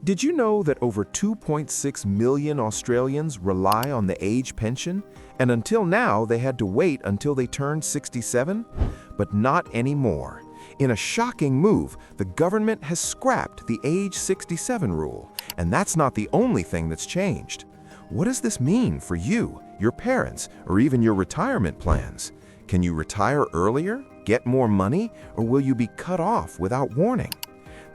Did you know that over 2.6 million Australians rely on the age pension? And until now, they had to wait until they turned 67? But not anymore. In a shocking move, the government has scrapped the age 67 rule. And that's not the only thing that's changed. What does this mean for you, your parents, or even your retirement plans? Can you retire earlier, get more money, or will you be cut off without warning?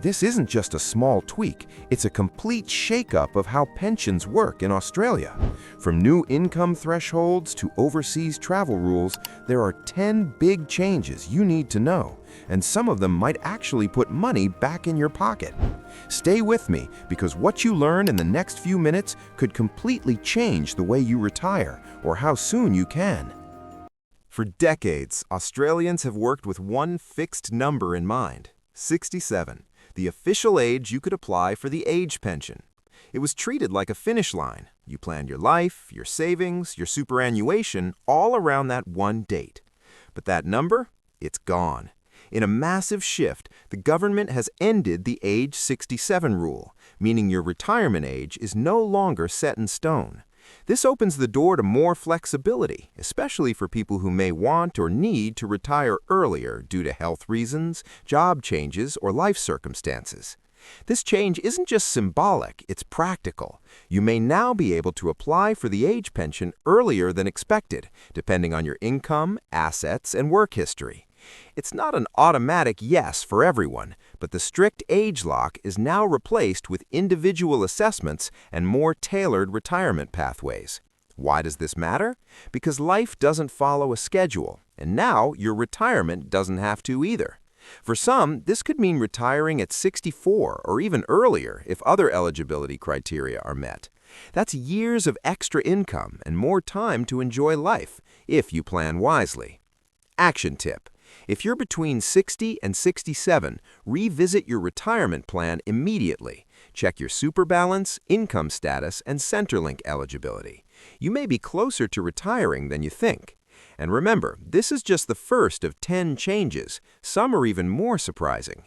This isn't just a small tweak, it's a complete shakeup of how pensions work in Australia. From new income thresholds to overseas travel rules, there are 10 big changes you need to know, and some of them might actually put money back in your pocket. Stay with me, because what you learn in the next few minutes could completely change the way you retire or how soon you can. For decades, Australians have worked with one fixed number in mind: 67. The official age you could apply for the age pension. It was treated like a finish line. You planned your life, your savings, your superannuation, all around that one date. But that number? It's gone. In a massive shift, the government has ended the age 67 rule, meaning your retirement age is no longer set in stone. This opens the door to more flexibility, especially for people who may want or need to retire earlier due to health reasons, job changes, or life circumstances. This change isn't just symbolic, it's practical. You may now be able to apply for the age pension earlier than expected, depending on your income, assets, and work history. It's not an automatic yes for everyone, but the strict age lock is now replaced with individual assessments and more tailored retirement pathways. Why does this matter? Because life doesn't follow a schedule, and now your retirement doesn't have to either. For some, this could mean retiring at 64 or even earlier if other eligibility criteria are met. That's years of extra income and more time to enjoy life, if you plan wisely. Action tip. If you're between 60 and 67, revisit your retirement plan immediately. Check your super balance, income status, and Centrelink eligibility. You may be closer to retiring than you think. And remember, this is just the first of 10 changes. Some are even more surprising.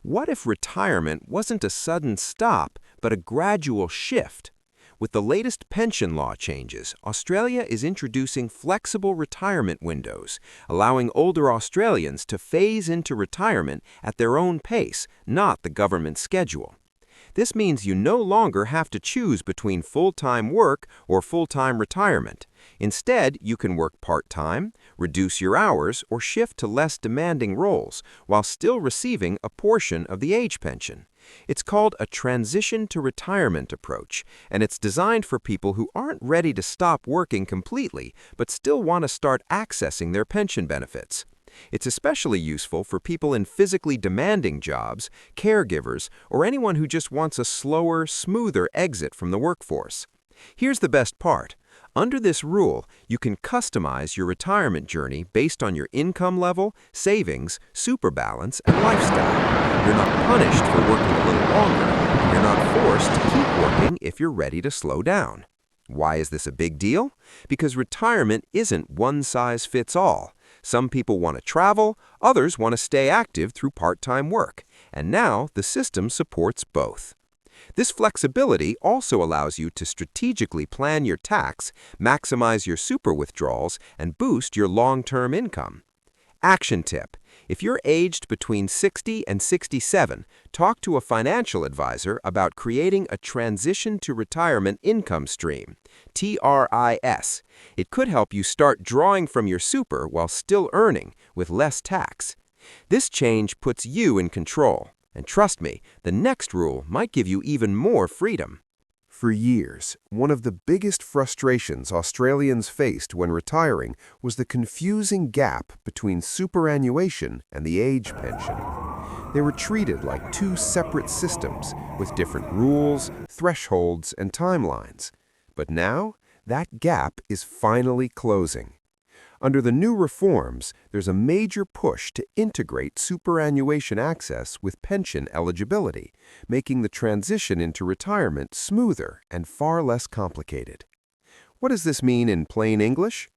What if retirement wasn't a sudden stop, but a gradual shift? With the latest pension law changes, Australia is introducing flexible retirement windows, allowing older Australians to phase into retirement at their own pace, not the government schedule. This means you no longer have to choose between full-time work or full-time retirement. Instead, you can work part-time, reduce your hours, or shift to less demanding roles, while still receiving a portion of the age pension. It's called a transition to retirement approach, and it's designed for people who aren't ready to stop working completely, but still want to start accessing their pension benefits. It's especially useful for people in physically demanding jobs, caregivers, or anyone who just wants a slower, smoother exit from the workforce. Here's the best part. Under this rule, you can customize your retirement journey based on your income level, savings, super balance, and lifestyle. You're not punished for working a little longer, and you're not forced to keep working if you're ready to slow down. Why is this a big deal? Because retirement isn't one size fits all. Some people want to travel, others want to stay active through part-time work, and now the system supports both. This flexibility also allows you to strategically plan your tax, maximize your super withdrawals, and boost your long-term income. Action tip. If you're aged between 60 and 67, talk to a financial advisor about creating a transition to retirement income stream, TRIS. It could help you start drawing from your super while still earning with less tax. This change puts you in control. And trust me, the next rule might give you even more freedom. For years, one of the biggest frustrations Australians faced when retiring was the confusing gap between superannuation and the age pension. They were treated like two separate systems with different rules, thresholds, and timelines. But now, that gap is finally closing. Under the new reforms, there's a major push to integrate superannuation access with pension eligibility, making the transition into retirement smoother and far less complicated. What does this mean in plain English?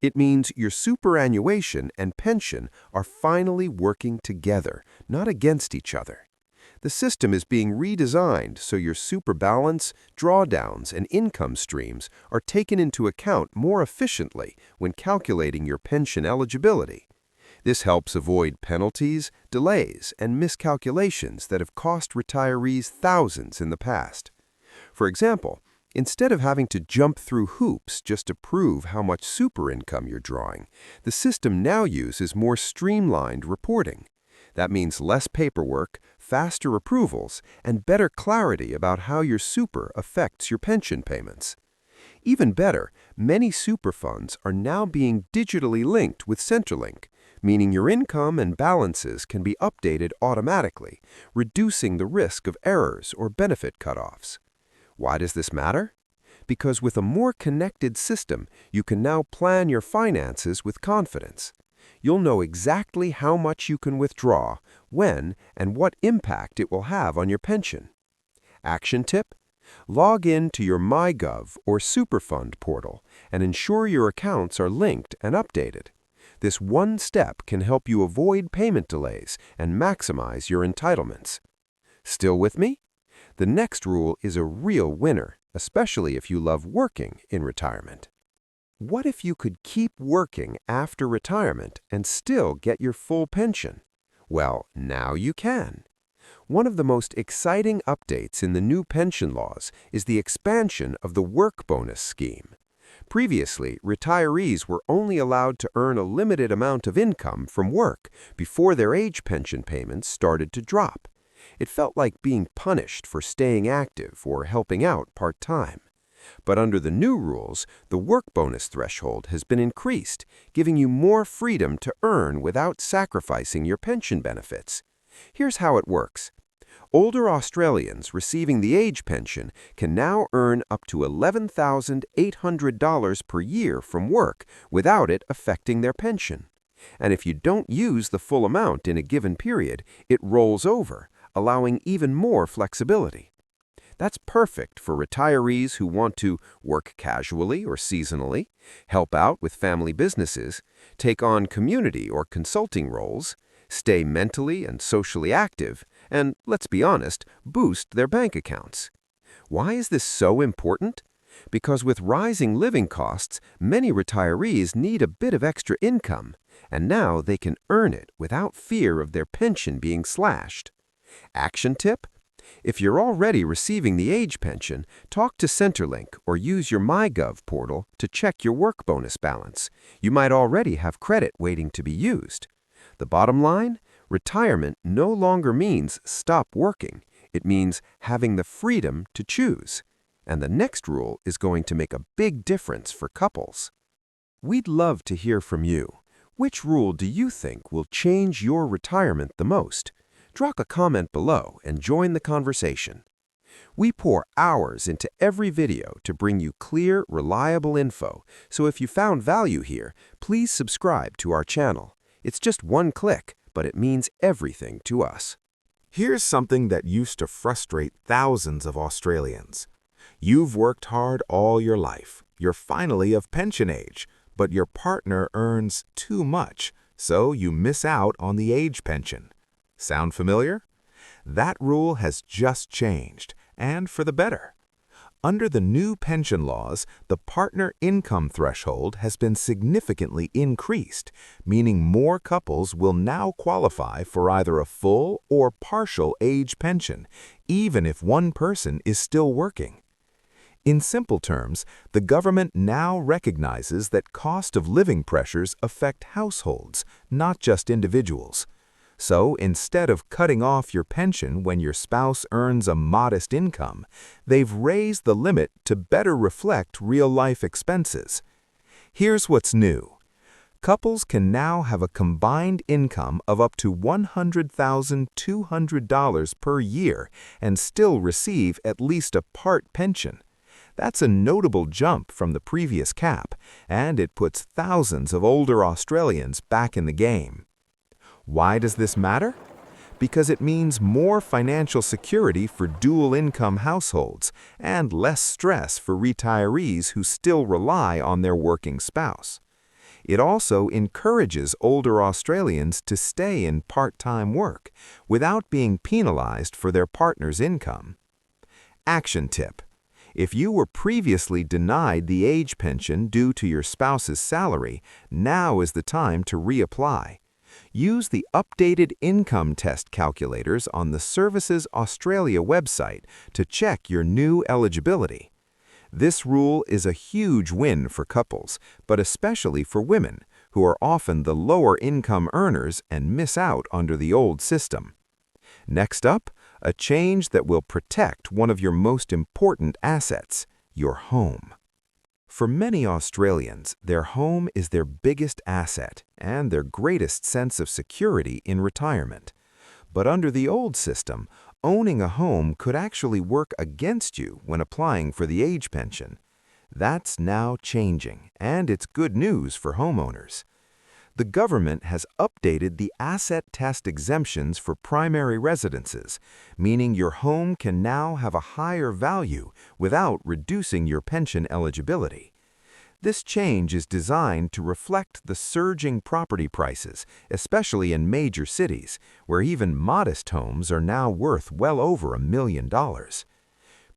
It means your superannuation and pension are finally working together, not against each other. The system is being redesigned so your super balance, drawdowns, and income streams are taken into account more efficiently when calculating your pension eligibility. This helps avoid penalties, delays, and miscalculations that have cost retirees thousands in the past. For example, instead of having to jump through hoops just to prove how much super income you're drawing, the system now uses more streamlined reporting. That means less paperwork, faster approvals, and better clarity about how your super affects your pension payments. Even better, many super funds are now being digitally linked with Centrelink, meaning your income and balances can be updated automatically, reducing the risk of errors or benefit cutoffs. Why does this matter? Because with a more connected system, you can now plan your finances with confidence. You'll know exactly how much you can withdraw, when, and what impact it will have on your pension. Action tip? Log in to your MyGov or Superfund portal and ensure your accounts are linked and updated. This one step can help you avoid payment delays and maximize your entitlements. Still with me? The next rule is a real winner, especially if you love working in retirement. What if you could keep working after retirement and still get your full pension? Well, now you can. One of the most exciting updates in the new pension laws is the expansion of the work bonus scheme. Previously, retirees were only allowed to earn a limited amount of income from work before their age pension payments started to drop. It felt like being punished for staying active or helping out part-time. But under the new rules, the work bonus threshold has been increased, giving you more freedom to earn without sacrificing your pension benefits. Here's how it works. Older Australians receiving the age pension can now earn up to $11,800 per year from work without it affecting their pension. And if you don't use the full amount in a given period, it rolls over, allowing even more flexibility. That's perfect for retirees who want to work casually or seasonally, help out with family businesses, take on community or consulting roles, stay mentally and socially active, and, let's be honest, boost their bank accounts. Why is this so important? Because with rising living costs, many retirees need a bit of extra income, and now they can earn it without fear of their pension being slashed. Action tip? If you're already receiving the age pension, talk to Centrelink or use your MyGov portal to check your work bonus balance. You might already have credit waiting to be used. The bottom line? Retirement no longer means stop working. It means having the freedom to choose. And the next rule is going to make a big difference for couples. We'd love to hear from you. Which rule do you think will change your retirement the most? Drop a comment below and join the conversation. We pour hours into every video to bring you clear, reliable info, so if you found value here, please subscribe to our channel. It's just one click, but it means everything to us. Here's something that used to frustrate thousands of Australians. You've worked hard all your life. You're finally of pension age, but your partner earns too much, so you miss out on the age pension. Sound familiar? That rule has just changed, and for the better. Under the new pension laws, the partner income threshold has been significantly increased, meaning more couples will now qualify for either a full or partial age pension, even if one person is still working. In simple terms, the government now recognizes that cost of living pressures affect households, not just individuals. So instead of cutting off your pension when your spouse earns a modest income, they've raised the limit to better reflect real-life expenses. Here's what's new. Couples can now have a combined income of up to $100,200 per year and still receive at least a part pension. That's a notable jump from the previous cap, and it puts thousands of older Australians back in the game. Why does this matter? Because it means more financial security for dual-income households and less stress for retirees who still rely on their working spouse. It also encourages older Australians to stay in part-time work without being penalized for their partner's income. Action tip. If you were previously denied the age pension due to your spouse's salary, now is the time to reapply. Use the updated income test calculators on the Services Australia website to check your new eligibility. This rule is a huge win for couples, but especially for women, who are often the lower income earners and miss out under the old system. Next up, a change that will protect one of your most important assets, your home. For many Australians, their home is their biggest asset and their greatest sense of security in retirement. But under the old system, owning a home could actually work against you when applying for the age pension. That's now changing, and it's good news for homeowners. The government has updated the asset test exemptions for primary residences, meaning your home can now have a higher value without reducing your pension eligibility. This change is designed to reflect the surging property prices, especially in major cities, where even modest homes are now worth well over $1 million.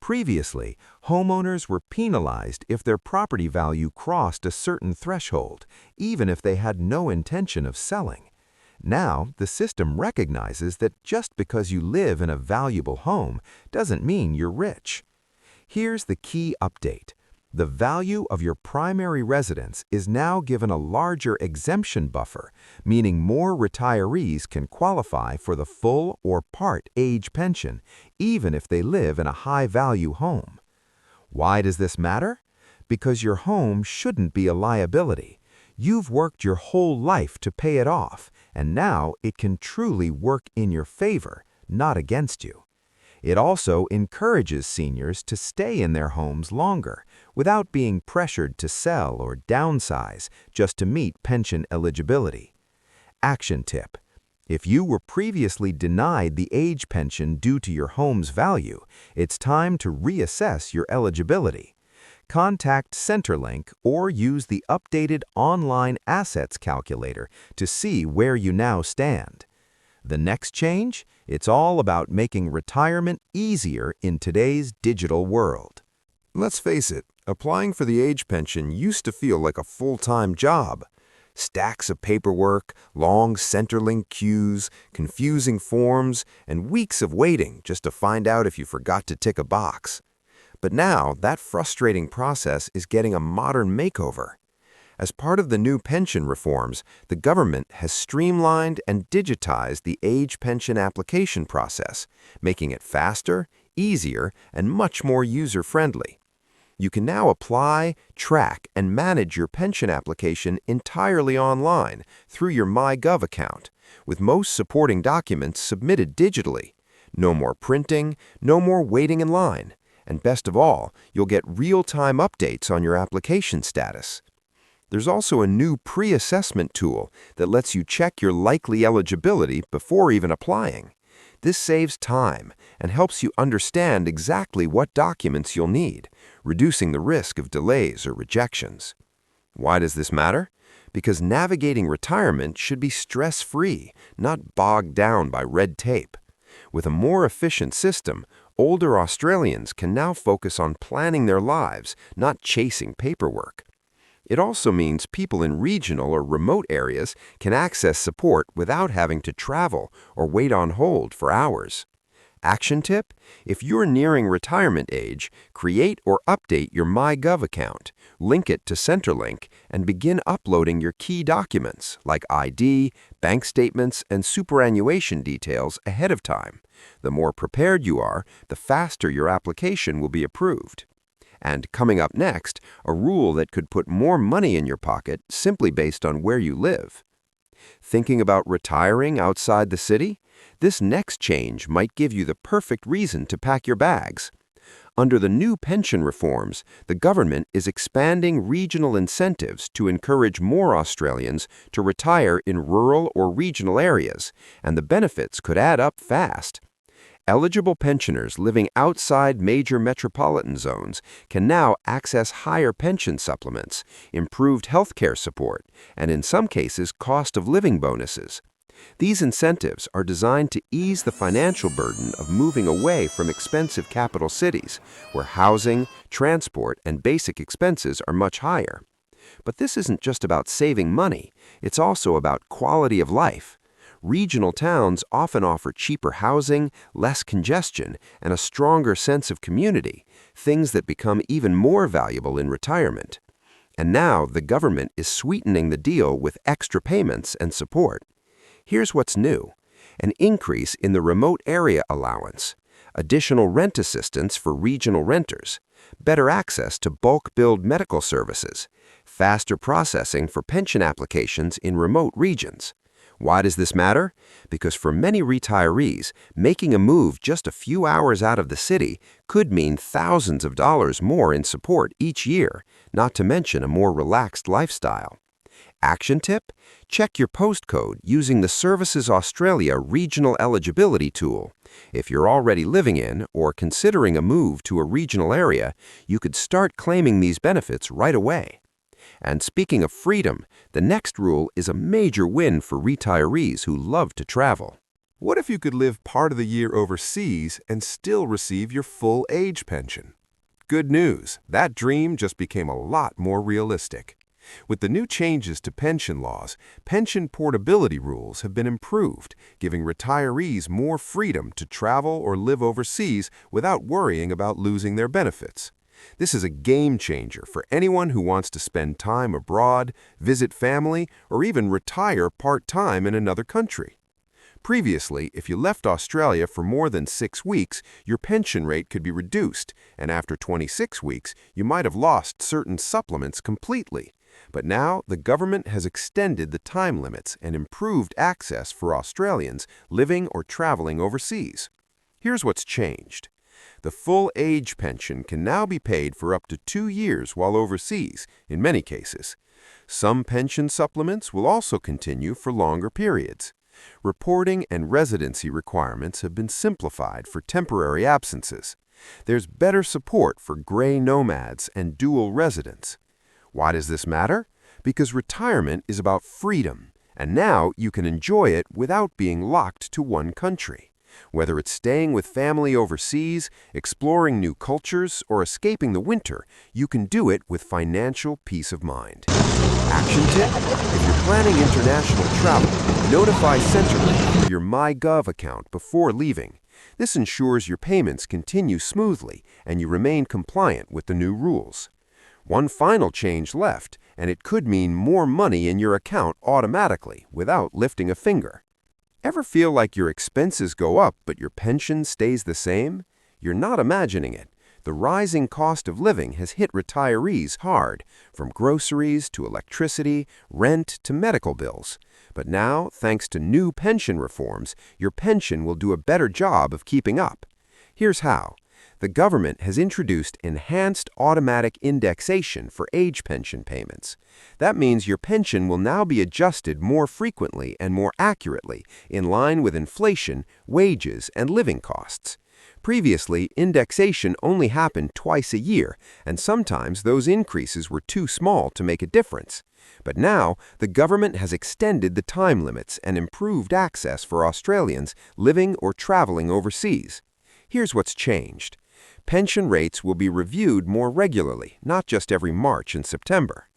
Previously, homeowners were penalized if their property value crossed a certain threshold, even if they had no intention of selling. Now, the system recognizes that just because you live in a valuable home doesn't mean you're rich. Here's the key update. The value of your primary residence is now given a larger exemption buffer, meaning more retirees can qualify for the full or part age pension, even if they live in a high-value home. Why does this matter? Because your home shouldn't be a liability. You've worked your whole life to pay it off, and now it can truly work in your favor, not against you. It also encourages seniors to stay in their homes longer without being pressured to sell or downsize just to meet pension eligibility. Action tip. If you were previously denied the age pension due to your home's value, it's time to reassess your eligibility. Contact Centrelink or use the updated online assets calculator to see where you now stand. The next change? It's all about making retirement easier in today's digital world. Let's face it, applying for the age pension used to feel like a full-time job. Stacks of paperwork, long Centrelink queues, confusing forms, and weeks of waiting just to find out if you forgot to tick a box. But now, that frustrating process is getting a modern makeover. As part of the new pension reforms, the government has streamlined and digitized the age pension application process, making it faster, easier, and much more user-friendly. You can now apply, track, and manage your pension application entirely online through your MyGov account, with most supporting documents submitted digitally. No more printing, no more waiting in line, and best of all, you'll get real-time updates on your application status. There's also a new pre-assessment tool that lets you check your likely eligibility before even applying. This saves time and helps you understand exactly what documents you'll need, reducing the risk of delays or rejections. Why does this matter? Because navigating retirement should be stress-free, not bogged down by red tape. With a more efficient system, older Australians can now focus on planning their lives, not chasing paperwork. It also means people in regional or remote areas can access support without having to travel or wait on hold for hours. Action tip? If you're nearing retirement age, create or update your MyGov account, link it to Centrelink, and begin uploading your key documents like ID, bank statements, and superannuation details ahead of time. The more prepared you are, the faster your application will be approved. And coming up next, a rule that could put more money in your pocket simply based on where you live. Thinking about retiring outside the city? This next change might give you the perfect reason to pack your bags. Under the new pension reforms, the government is expanding regional incentives to encourage more Australians to retire in rural or regional areas, and the benefits could add up fast. Eligible pensioners living outside major metropolitan zones can now access higher pension supplements, improved health care support, and in some cases, cost of living bonuses. These incentives are designed to ease the financial burden of moving away from expensive capital cities, where housing, transport, and basic expenses are much higher. But this isn't just about saving money, it's also about quality of life. Regional towns often offer cheaper housing, less congestion, and a stronger sense of community, things that become even more valuable in retirement. And now the government is sweetening the deal with extra payments and support. Here's what's new: an increase in the remote area allowance, additional rent assistance for regional renters, better access to bulk billed medical services, faster processing for pension applications in remote regions. Why does this matter? Because for many retirees, making a move just a few hours out of the city could mean thousands of dollars more in support each year, not to mention a more relaxed lifestyle. Action tip? Check your postcode using the Services Australia Regional Eligibility tool. If you're already living in or considering a move to a regional area, you could start claiming these benefits right away. And speaking of freedom, the next rule is a major win for retirees who love to travel. What if you could live part of the year overseas and still receive your full age pension? Good news, that dream just became a lot more realistic. With the new changes to pension laws, pension portability rules have been improved, giving retirees more freedom to travel or live overseas without worrying about losing their benefits. This is a game changer for anyone who wants to spend time abroad, visit family, or even retire part-time in another country. Previously, if you left Australia for more than 6 weeks, your pension rate could be reduced, and after 26 weeks, you might have lost certain supplements completely. But now, the government has extended the time limits and improved access for Australians living or traveling overseas. Here's what's changed. The full age pension can now be paid for up to 2 years while overseas, in many cases. Some pension supplements will also continue for longer periods. Reporting and residency requirements have been simplified for temporary absences. There's better support for gray nomads and dual residents. Why does this matter? Because retirement is about freedom, and now you can enjoy it without being locked to one country. Whether it's staying with family overseas, exploring new cultures, or escaping the winter, you can do it with financial peace of mind. Action tip? If you're planning international travel, notify Centrelink through your MyGov account before leaving. This ensures your payments continue smoothly and you remain compliant with the new rules. One final change left, and it could mean more money in your account automatically without lifting a finger. Ever feel like your expenses go up but your pension stays the same? You're not imagining it. The rising cost of living has hit retirees hard, from groceries to electricity, rent to medical bills. But now, thanks to new pension reforms, your pension will do a better job of keeping up. Here's how. The government has introduced enhanced automatic indexation for age pension payments. That means your pension will now be adjusted more frequently and more accurately, in line with inflation, wages, and living costs. Previously, indexation only happened twice a year, and sometimes those increases were too small to make a difference. But now, the government has extended the time limits and improved access for Australians living or traveling overseas. Here's what's changed. Pension rates will be reviewed more regularly, not just every March and September.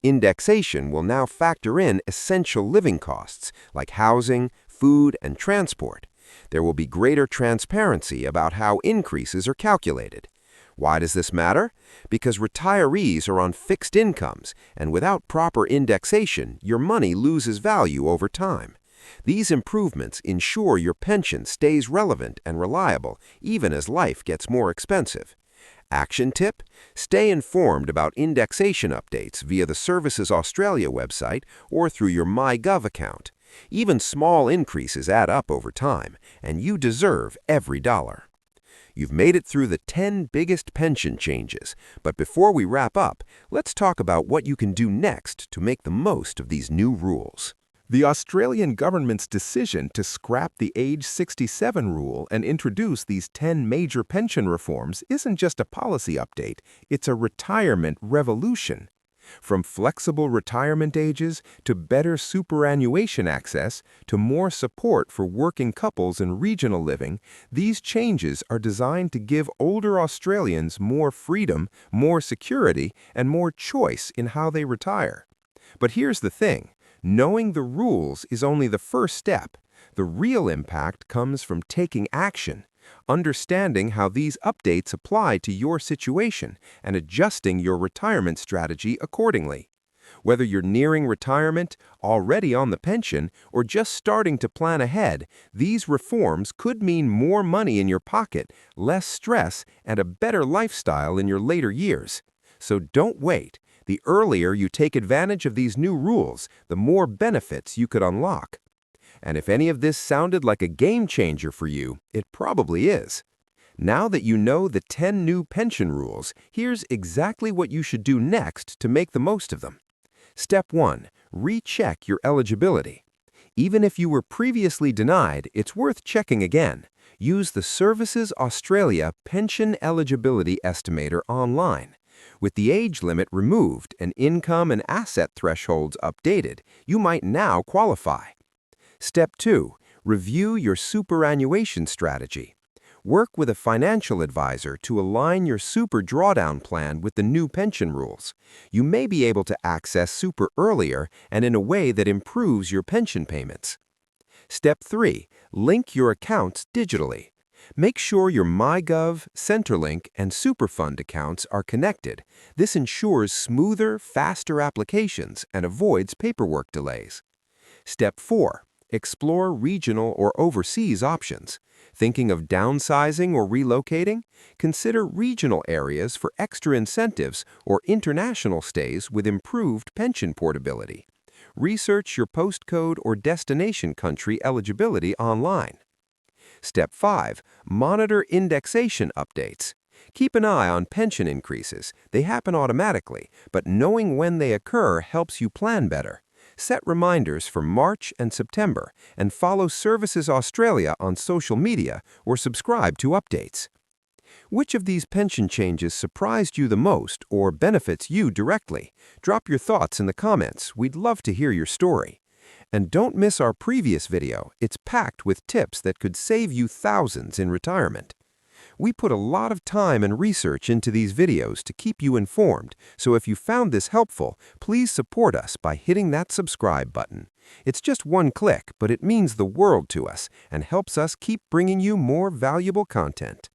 Indexation will now factor in essential living costs like housing, food, and transport. There will be greater transparency about how increases are calculated. Why does this matter? Because retirees are on fixed incomes, and without proper indexation, your money loses value over time. These improvements ensure your pension stays relevant and reliable even as life gets more expensive. Action tip? Stay informed about indexation updates via the Services Australia website or through your MyGov account. Even small increases add up over time, and you deserve every dollar. You've made it through the 10 biggest pension changes, but before we wrap up, let's talk about what you can do next to make the most of these new rules. The Australian government's decision to scrap the age 67 rule and introduce these 10 major pension reforms isn't just a policy update, it's a retirement revolution. From flexible retirement ages to better superannuation access to more support for working couples and regional living, these changes are designed to give older Australians more freedom, more security, and more choice in how they retire. But here's the thing. Knowing the rules is only the first step. The real impact comes from taking action, understanding how these updates apply to your situation, and adjusting your retirement strategy accordingly. Whether you're nearing retirement, already on the pension, or just starting to plan ahead, these reforms could mean more money in your pocket, less stress, and a better lifestyle in your later years. So don't wait. The earlier you take advantage of these new rules, the more benefits you could unlock. And if any of this sounded like a game changer for you, it probably is. Now that you know the 10 new pension rules, here's exactly what you should do next to make the most of them. Step 1. Recheck your eligibility. Even if you were previously denied, it's worth checking again. Use the Services Australia Pension Eligibility Estimator online. With the age limit removed and income and asset thresholds updated, you might now qualify. Step 2. Review your superannuation strategy. Work with a financial advisor to align your super drawdown plan with the new pension rules. You may be able to access super earlier and in a way that improves your pension payments. Step 3. Link your accounts digitally. Make sure your MyGov, Centrelink, and Superfund accounts are connected. This ensures smoother, faster applications and avoids paperwork delays. Step 4. Explore regional or overseas options. Thinking of downsizing or relocating? Consider regional areas for extra incentives or international stays with improved pension portability. Research your postcode or destination country eligibility online. Step 5. Monitor indexation updates. Keep an eye on pension increases. They happen automatically, but knowing when they occur helps you plan better. Set reminders for March and September and follow Services Australia on social media or subscribe to updates. Which of these pension changes surprised you the most or benefits you directly? Drop your thoughts in the comments. We'd love to hear your story. And don't miss our previous video. It's packed with tips that could save you thousands in retirement. We put a lot of time and research into these videos to keep you informed, so if you found this helpful, please support us by hitting that subscribe button. It's just one click, but it means the world to us and helps us keep bringing you more valuable content.